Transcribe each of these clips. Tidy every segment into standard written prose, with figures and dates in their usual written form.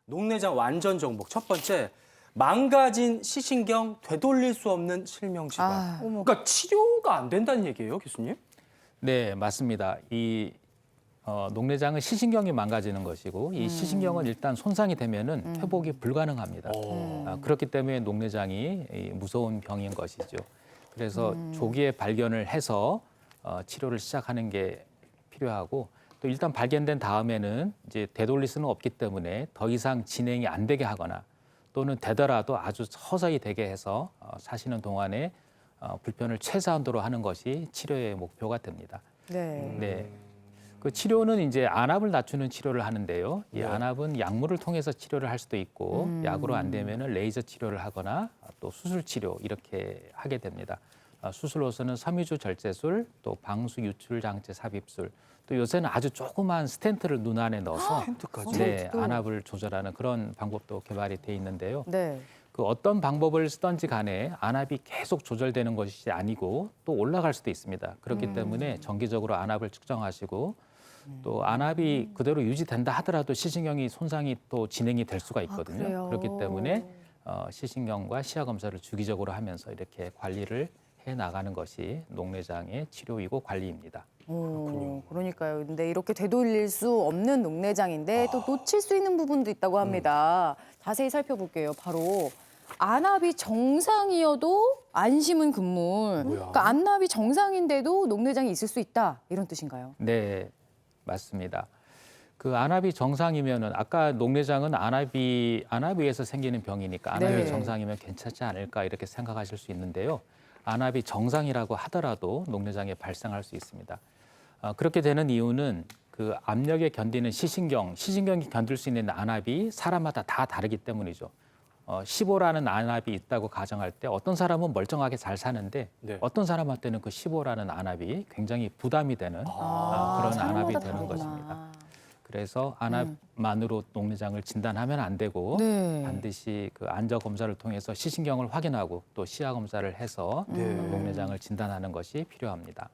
녹내장 완전 정복. 첫 번째, 망가진 시신경 되돌릴 수 없는 실명시간. 그러니까 치료가 안 된다는 얘기예요, 교수님? 네, 맞습니다. 이 녹내장은 시신경이 망가지는 것이고 이 시신경은 일단 손상이 되면은 회복이 불가능합니다. 그렇기 때문에 녹내장이 이 무서운 병인 것이죠. 그래서 조기에 발견을 해서 치료를 시작하는 게 필요하고 또 일단 발견된 다음에는 이제 되돌릴 수는 없기 때문에 더 이상 진행이 안 되게 하거나 또는 되더라도 아주 서서히 되게 해서 사시는 동안에 불편을 최소한도로 하는 것이 치료의 목표가 됩니다. 네. 네. 그 치료는 이제 안압을 낮추는 치료를 하는데요. 이 네. 안압은 약물을 통해서 치료를 할 수도 있고 약으로 안 되면은 레이저 치료를 하거나 또 수술 치료 이렇게 하게 됩니다. 수술로서는 섬유주 절제술, 또 방수 유출 장치 삽입술, 또 요새는 아주 조그만 스텐트를 눈 안에 넣어서 스텐트까지? 네, 안압을 조절하는 그런 방법도 개발이 돼 있는데요. 네. 그 어떤 방법을 쓰든지 간에 안압이 계속 조절되는 것이 아니고 또 올라갈 수도 있습니다. 그렇기 때문에 정기적으로 안압을 측정하시고 또 안압이 그대로 유지된다 하더라도 시신경이 손상이 또 진행이 될 수가 있거든요. 그래요? 그렇기 때문에 시신경과 시야 검사를 주기적으로 하면서 이렇게 관리를 해 나가는 것이 녹내장의 치료이고 관리입니다. 그러니까요. 근데 이렇게 되돌릴 수 없는 녹내장인데 또 놓칠 수 있는 부분도 있다고 합니다. 자세히 살펴볼게요. 바로 안압이 정상이어도 안심은 금물. 그러니까 안압이 정상인데도 녹내장이 있을 수 있다. 이런 뜻인가요? 네, 맞습니다. 그 안압이 정상이면은 아까 녹내장은 안압에 의해서 생기는 병이니까 안압이 네. 정상이면 괜찮지 않을까 이렇게 생각하실 수 있는데요. 안압이 정상이라고 하더라도 녹내장이 발생할 수 있습니다. 그렇게 되는 이유는 그 압력에 견디는 시신경이 견딜 수 있는 안압이 사람마다 다 다르기 때문이죠. 15라는 안압이 있다고 가정할 때 어떤 사람은 멀쩡하게 잘 사는데 네. 어떤 사람한테는 그 15라는 안압이 굉장히 부담이 되는 그런 안압이 사람마다 되는 다르구나. 것입니다. 그래서 안압만으로 녹내장을 진단하면 안 되고 네. 반드시 그 안저 검사를 통해서 시신경을 확인하고 또 시야 검사를 해서 녹내장을 진단하는 것이 필요합니다.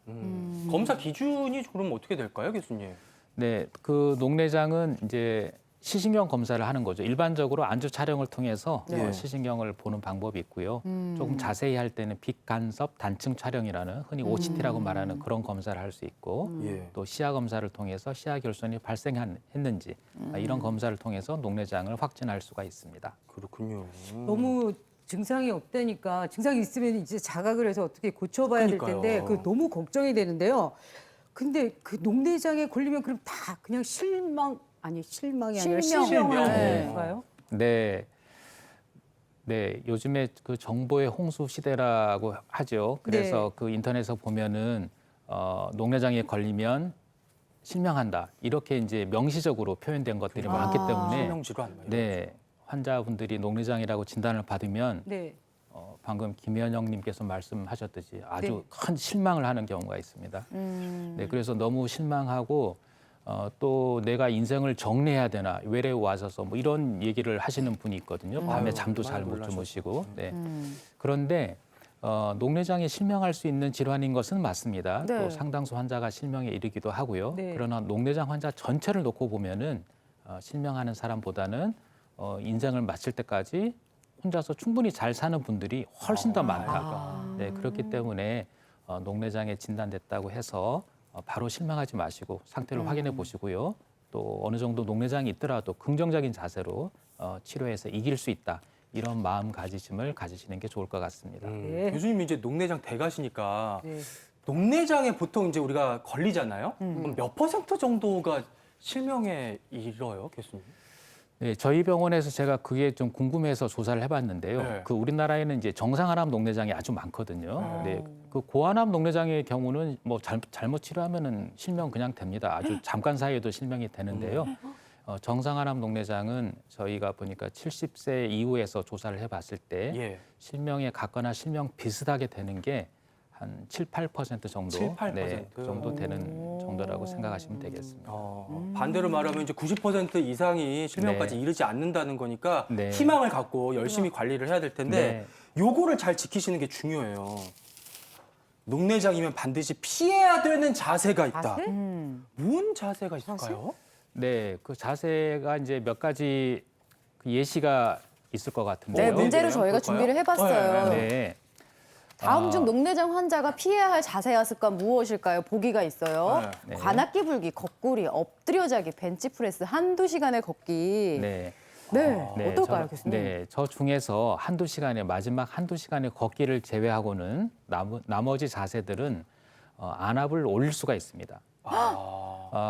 검사 기준이 그럼 어떻게 될까요, 교수님? 네, 그 녹내장은 이제 시신경 검사를 하는 거죠. 일반적으로 안주 촬영을 통해서 네. 시신경을 보는 방법이 있고요. 조금 자세히 할 때는 빛간섭 단층 촬영이라는 흔히 OCT라고 말하는 그런 검사를 할 수 있고 예. 또 시야 검사를 통해서 시야 결손이 발생했는지 이런 검사를 통해서 녹내장을 확진할 수가 있습니다. 그렇군요. 너무 증상이 없다니까 증상이 있으면 이제 자각을 해서 어떻게 고쳐봐야 될 그러니까요. 텐데 그 너무 걱정이 되는데요. 근데 그 녹내장에 걸리면 그럼 다 그냥 실망이 아니라 실명. 실명인가요? 네. 네, 요즘에 그 정보의 홍수 시대라고 하죠. 그래서 네. 그 인터넷에서 보면은 녹내장에 걸리면 실명한다. 이렇게 이제 명시적으로 표현된 것들이 많기 때문에 실명질환. 뭐 이런 네, 환자분들이 녹내장이라고 진단을 받으면 네. 방금 김현영님께서 말씀하셨듯이 아주 네. 큰 실망을 하는 경우가 있습니다. 네, 그래서 너무 실망하고 또 내가 인생을 정리해야 되나 외래에 와서서 뭐 이런 얘기를 하시는 분이 있거든요. 밤에 아유, 잠도 잘 많이 못 놀라셨죠. 주무시고. 네. 그런데 녹내장이 실명할 수 있는 질환인 것은 맞습니다. 네. 또 상당수 환자가 실명에 이르기도 하고요. 네. 그러나 녹내장 환자 전체를 놓고 보면은 실명하는 사람보다는 인생을 마칠 때까지 혼자서 충분히 잘 사는 분들이 훨씬 더 많다. 네, 그렇기 때문에 녹내장에 진단됐다고 해서 바로 실망하지 마시고 상태를 확인해 보시고요. 또 어느 정도 녹내장이 있더라도 긍정적인 자세로 치료해서 이길 수 있다. 이런 마음가짐을 가지시는 게 좋을 것 같습니다. 네. 교수님 이제 녹내장 대가시니까 네. 녹내장에 보통 이제 우리가 걸리잖아요. 그럼 몇 % 정도가 실명에 이르러요, 교수님? 네, 저희 병원에서 제가 그게 좀 궁금해서 조사를 해봤는데요. 네. 그 우리나라에는 이제 정상안압 녹내장이 아주 많거든요. 네, 그 고안압 녹내장의 경우는 뭐 잘못 치료하면은 실명 그냥 됩니다. 아주 잠깐 사이에도 실명이 되는데요. 정상안압 녹내장은 저희가 보니까 70세 이후에서 조사를 해봤을 때 예. 실명에 같거나 실명 비슷하게 되는 게 한 7, 8% 정도, 7, 8%? 네, 그 정도 되는 정도라고 생각하시면 되겠습니다. 반대로 말하면 이제 90% 이상이 실명까지 네. 이르지 않는다는 거니까 네. 희망을 갖고 열심히 관리를 해야 될 텐데 요거를 잘 지키시는 게 중요해요. 녹내장이면 반드시 피해야 되는 자세가 있다. 자세? 뭔 자세가 있을까요? 네, 그 자세가 이제 몇 가지 그 예시가 있을 것 같은데요. 네, 문제를 네, 저희가 볼까요? 준비를 해봤어요. 네. 다음 중 녹내장 환자가 피해야 할 자세와 습관 무엇일까요? 보기가 있어요. 네. 관악기 불기, 거꾸리, 엎드려 자기, 벤치프레스, 한두 시간의 걷기. 네. 어떨까요, 교수님? 네, 저 중에서 마지막 한두 시간의 걷기를 제외하고는 나머지 자세들은 안압을 올릴 수가 있습니다.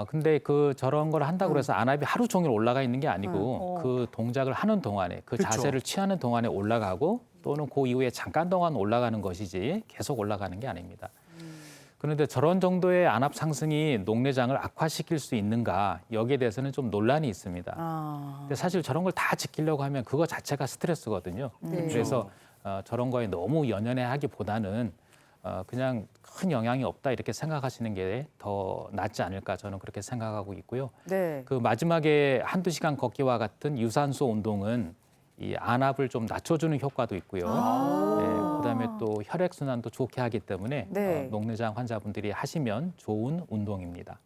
근데 저런 걸 한다고 해서 안압이 하루 종일 올라가 있는 게 아니고 그 동작을 하는 동안에 그 그렇죠. 자세를 취하는 동안에 올라가고 또는 그 이후에 잠깐 동안 올라가는 것이지 계속 올라가는 게 아닙니다. 그런데 저런 정도의 안압 상승이 녹내장을 악화시킬 수 있는가 여기에 대해서는 좀 논란이 있습니다. 근데 사실 저런 걸 다 지키려고 하면 그거 자체가 스트레스거든요. 네. 그래서 저런 거에 너무 연연해하기보다는 그냥 큰 영향이 없다 이렇게 생각하시는 게 더 낫지 않을까 저는 그렇게 생각하고 있고요. 네. 그 마지막에 한두 시간 걷기와 같은 유산소 운동은 이 안압을 좀 낮춰주는 효과도 있고요. 네, 그다음에 또 혈액 순환도 좋게 하기 때문에 네. 녹내장 환자분들이 하시면 좋은 운동입니다.